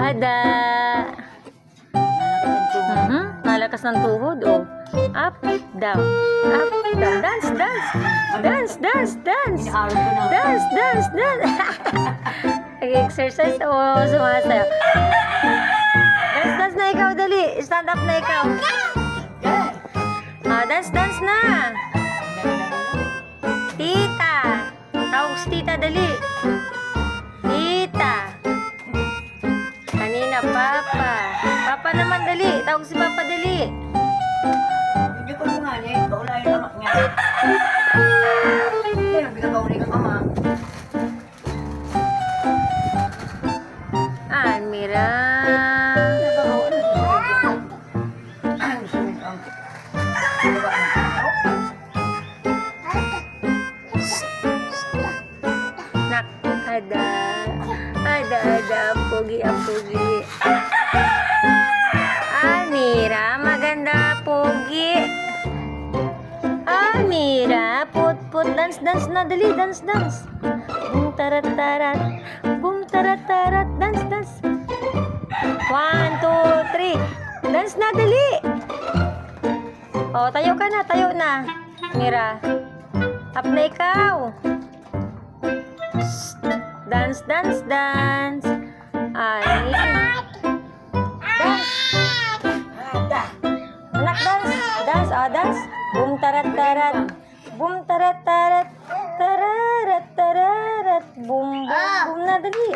Ada. Malakas ng tuhod, oh. Up, down. Up, down. Dance, dance. Dance, dance, dance. Dance, dance, dance. Nag-exercise o sumasayaw. Dance, dance na ikaw, dali. Stand up na ikaw. Dance, dance na. Tita. Tawag si tita, dali. Tita. Kanina, papa. Papa naman, dali. Tawag si papa, dali. Hindi ko nga niya. Kaula yung amak niya. Hindi, nabigagaw rin ang ama. Almira. Nak, ada. Ada, pugi, pugi. Almira, maganda, pugi. Almira, put, dance, dance na, dali, dance, dance. Boom, tarat, tarat. Boom, tarat, tarat, dance, dance. 1, 2, 3. Dance na, dali. Tayo ka na, tayo na. Mira. Up na ikaw. Dance, dance, dance. Ay. Dance. Anak, dance. Dance, dance. Boom, tarat, tarat. Boom, tarat, tarat. Tararat, tararat. Boom, boom, boom na, dali.